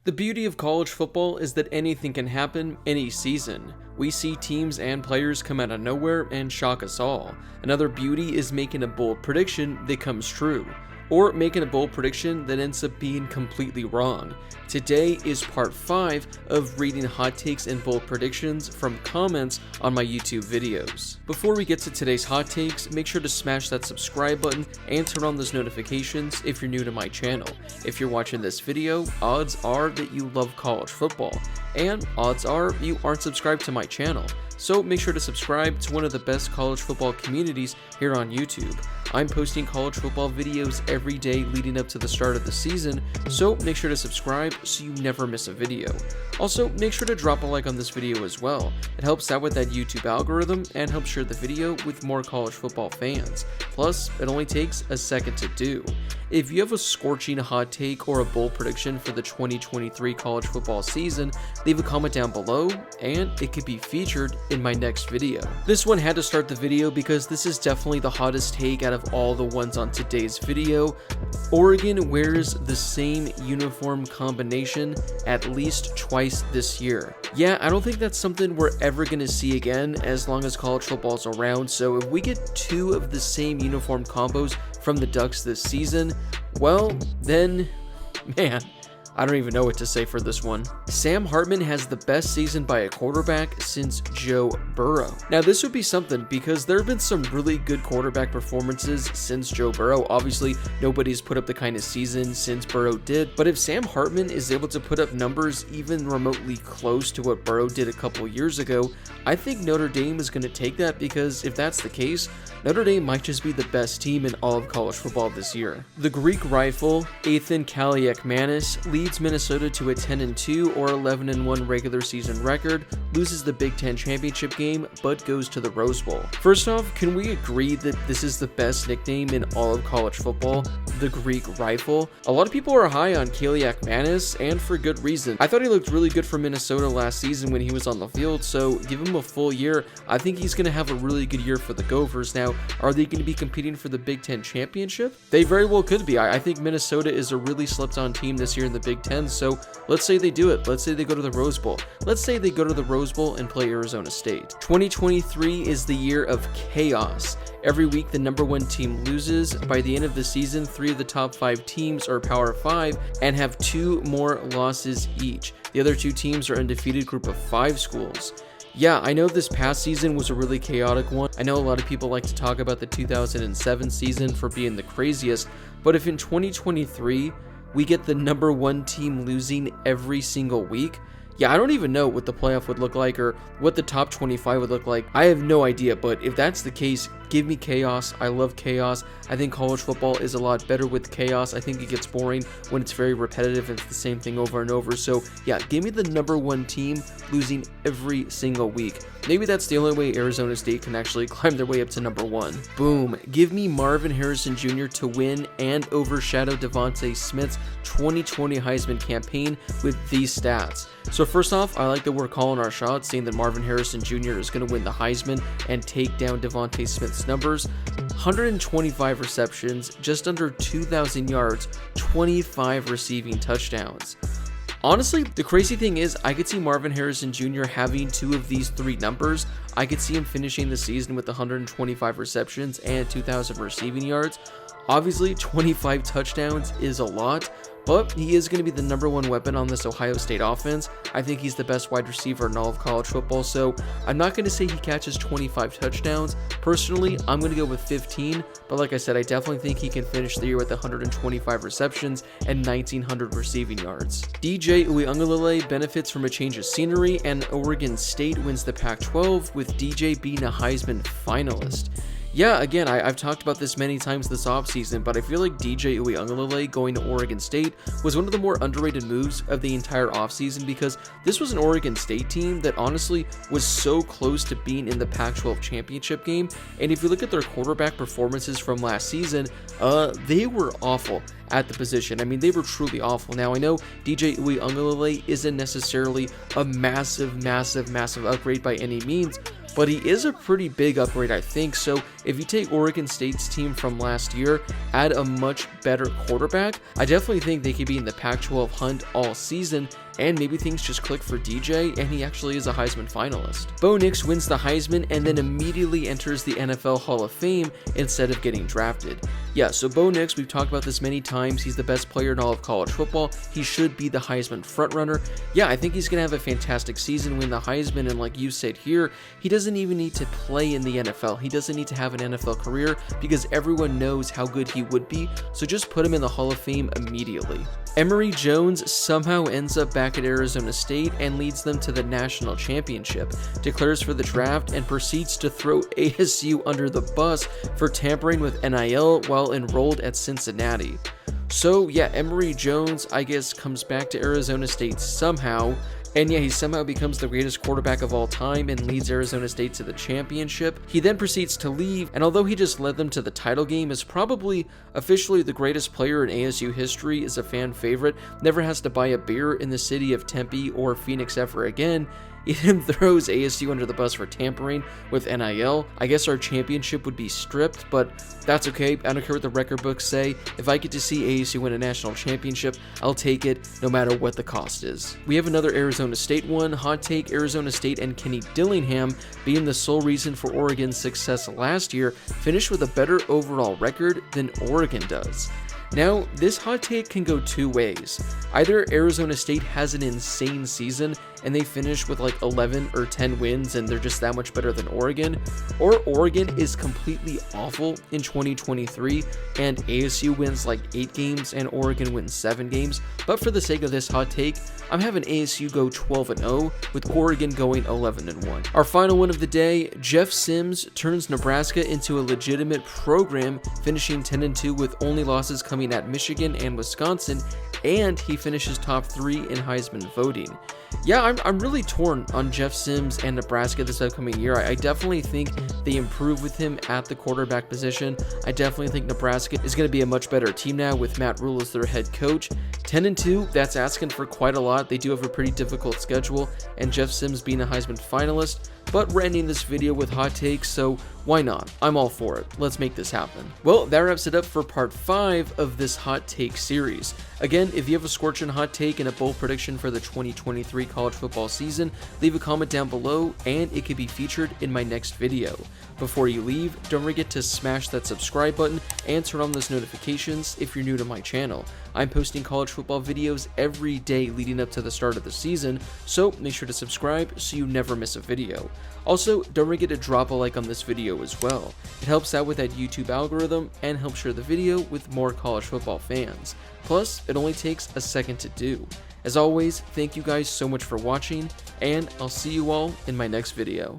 The beauty of college football is that anything can happen any season. We see teams and players come out of nowhere and shock us all. Another beauty is making a bold prediction that comes true, or making a bold prediction that ends up being completely wrong. Today is part 5 of reading hot takes and bold predictions from comments on my YouTube videos. Before we get to today's hot takes, make sure to smash that subscribe button and turn on those notifications if you're new to my channel. If you're watching this video, odds are that you love college football, and odds are you aren't subscribed to my channel. So make sure to subscribe to one of the best college football communities here on YouTube. I'm posting college football videos every day leading up to the start of the season, so make sure to subscribe so you never miss a video. Also, make sure to drop a like on this video as well. It helps out with that YouTube algorithm and helps share the video with more college football fans. Plus, it only takes a second to do. If you have a scorching hot take or a bold prediction for the 2023 college football season, leave a comment down below and it could be featured in my next video. This one had to start the video because this is definitely the hottest take out of all the ones on today's video. Oregon wears the same uniform combination at least twice this year. Yeah, I don't think that's something we're ever going to see again as long as college football's around, so if we get 2 of the same uniform combos from the Ducks this season, well, then, man, I don't even know what to say for this one. Sam Hartman has the best season by a quarterback since Joe Burrow. Now this would be something because there have been some really good quarterback performances since Joe Burrow. Obviously, nobody's put up the kind of season since Burrow did, but if Sam Hartman is able to put up numbers even remotely close to what Burrow did a couple years ago, I think Notre Dame is going to take that, because if that's the case, Notre Dame might just be the best team in all of college football this year. The Greek Rifle, Ethan Kaliakmanis, leads Minnesota to a 10-2 or 11-1 regular season record, loses the Big Ten championship game, but goes to the Rose Bowl. First off, can we agree that this is the best nickname in all of college football? The Greek Rifle. A lot of people are high on Kaliakmanis, and for good reason. I thought he looked really good for Minnesota last season when he was on the field, so give him a full year. I think he's going to have a really good year for the Gophers. Now, are they going to be competing for the Big Ten championship? They very well could be. I think Minnesota is a really slept-on team this year in the Big Ten, so let's say they do it. Let's say they go to the Rose Bowl. Let's say they go to the Rose Bowl and play Arizona State. 2023 is the year of chaos. Every week, the number 1 team loses. By the end of the season, 3 of the top 5 teams are Power 5 and have 2 more losses each. The other 2 teams are undefeated group of 5 schools. Yeah, I know this past season was a really chaotic one. I know a lot of people like to talk about the 2007 season for being the craziest, but if in 2023 we get the number 1 team losing every single week, yeah, I don't even know what the playoff would look like or what the top 25 would look like. I have no idea, but if that's the case, give me chaos. I love chaos. I think college football is a lot better with chaos. I think it gets boring when it's very repetitive and it's the same thing over and over. So yeah, give me the number 1 team losing every single week. Maybe that's the only way Arizona State can actually climb their way up to number 1. Boom. Give me Marvin Harrison Jr. to win and overshadow Devontae Smith's 2020 Heisman campaign with these stats. So first off, I like that we're calling our shot, saying that Marvin Harrison Jr. is going to win the Heisman and take down Devontae Smith's numbers. 125 receptions, just under 2,000 yards, 25 receiving touchdowns. Honestly, the crazy thing is I could see Marvin Harrison Jr. having 2 of these 3 numbers. I could see him finishing the season with 125 receptions and 2,000 receiving yards. Obviously, 25 touchdowns is a lot, but he is going to be the number 1 weapon on this Ohio State offense. I think he's the best wide receiver in all of college football, so I'm not going to say he catches 25 touchdowns. Personally, I'm going to go with 15, but like I said, I definitely think he can finish the year with 125 receptions and 1,900 receiving yards. DJ Uele benefits from a change of scenery, and Oregon State wins the Pac-12, with DJ being a Heisman finalist. Yeah, again, I've talked about this many times this offseason, but I feel like DJ Uele going to Oregon State was one of the more underrated moves of the entire offseason, because this was an Oregon State team that honestly was so close to being in the Pac-12 championship game, and if you look at their quarterback performances from last season, they were awful at the position. I mean, they were truly awful. Now, I know DJ Uele isn't necessarily a massive upgrade by any means, but he is a pretty big upgrade, I think. So if you take Oregon State's team from last year, add a much better quarterback, I definitely think they could be in the Pac-12 hunt all season, and maybe things just click for DJ and he actually is a Heisman finalist. Bo Nix wins the Heisman and then immediately enters the NFL Hall of Fame instead of getting drafted. Yeah, so Bo Nix, we've talked about this many times, he's the best player in all of college football, he should be the Heisman frontrunner. Yeah, I think he's going to have a fantastic season, win the Heisman, and like you said here, he doesn't even need to play in the NFL, he doesn't need to have an NFL career because everyone knows how good he would be, so just put him in the Hall of Fame immediately. Emery Jones somehow ends up back at Arizona State and leads them to the national championship, declares for the draft, and proceeds to throw ASU under the bus for tampering with NIL while enrolled at Cincinnati. So yeah, Emery Jones, I guess, comes back to Arizona State somehow, and yeah, he somehow becomes the greatest quarterback of all time and leads Arizona State to the championship. He then proceeds to leave, and although he just led them to the title game, is probably officially the greatest player in ASU history, is a fan favorite, never has to buy a beer in the city of Tempe or Phoenix ever again. He then throws ASU under the bus for tampering with NIL. I guess our championship would be stripped, but that's okay. I don't care what the record books say. If I get to see ASU win a national championship, I'll take it no matter what the cost is. We have another Arizona State one. Hot take: Arizona State and Kenny Dillingham, being the sole reason for Oregon's success last year, finished with a better overall record than Oregon does. Now, this hot take can go two ways. Either Arizona State has an insane season and they finish with like 11 or 10 wins and they're just that much better than Oregon, or Oregon is completely awful in 2023 and ASU wins like 8 games and Oregon wins 7 games. But for the sake of this hot take, I'm having ASU go 12-0 with Oregon going 11-1. Our final one of the day: Jeff Sims turns Nebraska into a legitimate program, finishing 10-2 with only losses coming at Michigan and Wisconsin, and he finishes top 3 in Heisman voting. Yeah, I'm really torn on Jeff Sims and Nebraska this upcoming year. I definitely think they improve with him at the quarterback position. I definitely think Nebraska is going to be a much better team now with Matt Rule as their head coach. 10-2, that's asking for quite a lot. They do have a pretty difficult schedule, and Jeff Sims being a Heisman finalist. But we're ending this video with hot takes, so why not? I'm all for it. Let's make this happen. Well, that wraps it up for part 5 of this hot take series. Again, if you have a scorching hot take and a bold prediction for the 2023 college football season, leave a comment down below and it could be featured in my next video. Before you leave, don't forget to smash that subscribe button and turn on those notifications if you're new to my channel. I'm posting college football videos every day leading up to the start of the season, so make sure to subscribe so you never miss a video. Also, don't forget to drop a like on this video as well. It helps out with that YouTube algorithm and helps share the video with more college football fans. Plus, it only takes a second to do. As always, thank you guys so much for watching, and I'll see you all in my next video.